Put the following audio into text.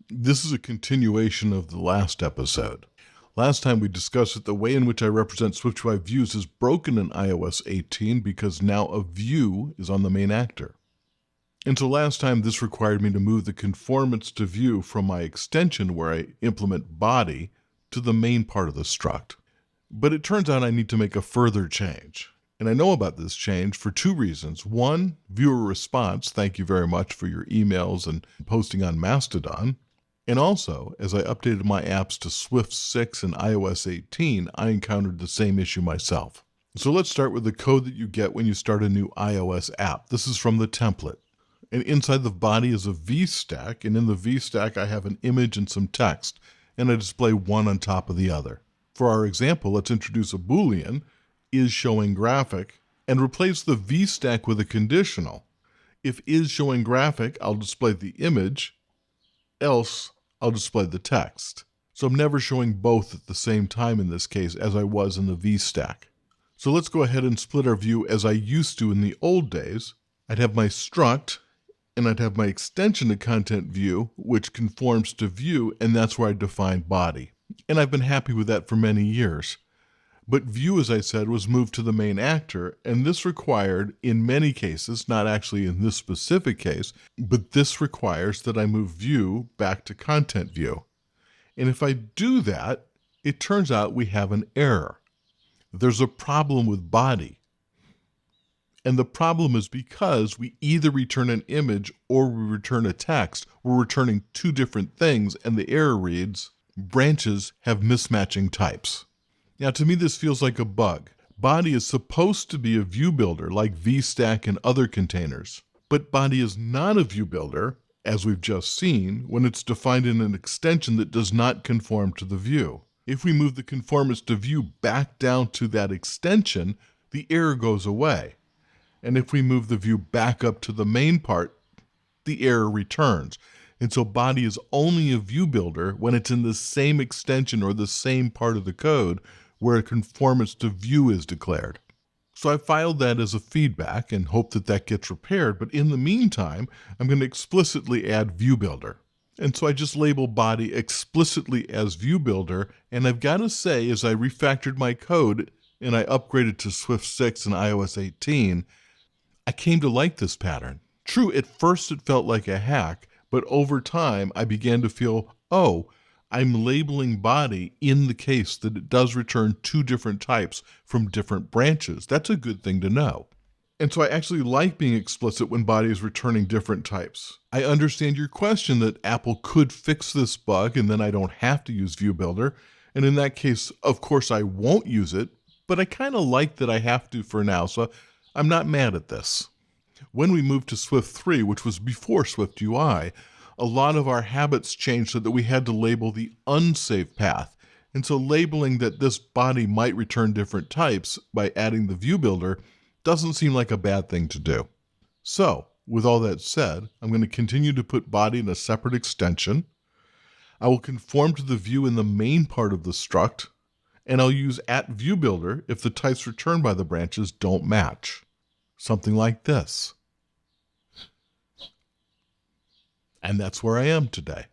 This is a continuation of the last episode. Last time we discussed that the way in which I represent SwiftUI views is broken in iOS 18 because now a view is on the main actor. And so last time this required me to move the conformance to view from my extension where I implement body to the main part of the struct. But it turns out I need to make a further change. And I know about this change for two reasons. One, viewer response. Thank you very much for your emails and posting on Mastodon. And also, as I updated my apps to Swift 6 and iOS 18, I encountered the same issue myself. So let's start with the code that you get when you start a new iOS app. This is from the template. And inside the body is a VStack, and in the VStack I have an image and some text, and I display one on top of the other. For our example, let's introduce a Boolean, is showing graphic, and replace the VStack with a conditional. If is showing graphic, I'll display the image, else I'll display the text. So I'm never showing both at the same time in this case as I was in the VStack. So let's go ahead and split our view as I used to in the old days. I'd have my struct, and I'd have my extension to content view, which conforms to view, and that's where I define body. And I've been happy with that for many years. But view, as I said, was moved to the main actor, and this required, in many cases, not actually in this specific case, but this requires that I move view back to content view. And if I do that, it turns out we have an error. There's a problem with body. And the problem is because we either return an image or we return a text. We're returning two different things, and the error reads, branches have mismatching types. Now, to me, this feels like a bug. Body is supposed to be a view builder like VStack and other containers. But body is not a view builder, as we've just seen, when it's defined in an extension that does not conform to the view. If we move the conformance to view back down to that extension, the error goes away. And if we move the view back up to the main part, the error returns. And so body is only a view builder when it's in the same extension or the same part of the code where a conformance to view is declared. So I filed that as a feedback and hope that that gets repaired. But in the meantime, I'm going to explicitly add ViewBuilder. And so I just label body explicitly as ViewBuilder. And I've got to say, as I refactored my code and I upgraded to Swift 6 and iOS 18, I came to like this pattern. True, at first it felt like a hack, but over time I began to feel, oh, I'm labeling body in the case that it does return two different types from different branches. That's a good thing to know. And so I actually like being explicit when body is returning different types. I understand your question that Apple could fix this bug and then I don't have to use ViewBuilder. And in that case, of course, I won't use it, but I kind of like that I have to for now, so I'm not mad at this. When we moved to Swift 3, which was before SwiftUI, a lot of our habits changed so that we had to label the unsafe path. And so labeling that this body might return different types by adding the ViewBuilder doesn't seem like a bad thing to do. So, with all that said, I'm going to continue to put body in a separate extension. I will conform to the view in the main part of the struct, and I'll use @ViewBuilder if the types returned by the branches don't match. Something like this. And that's where I am today.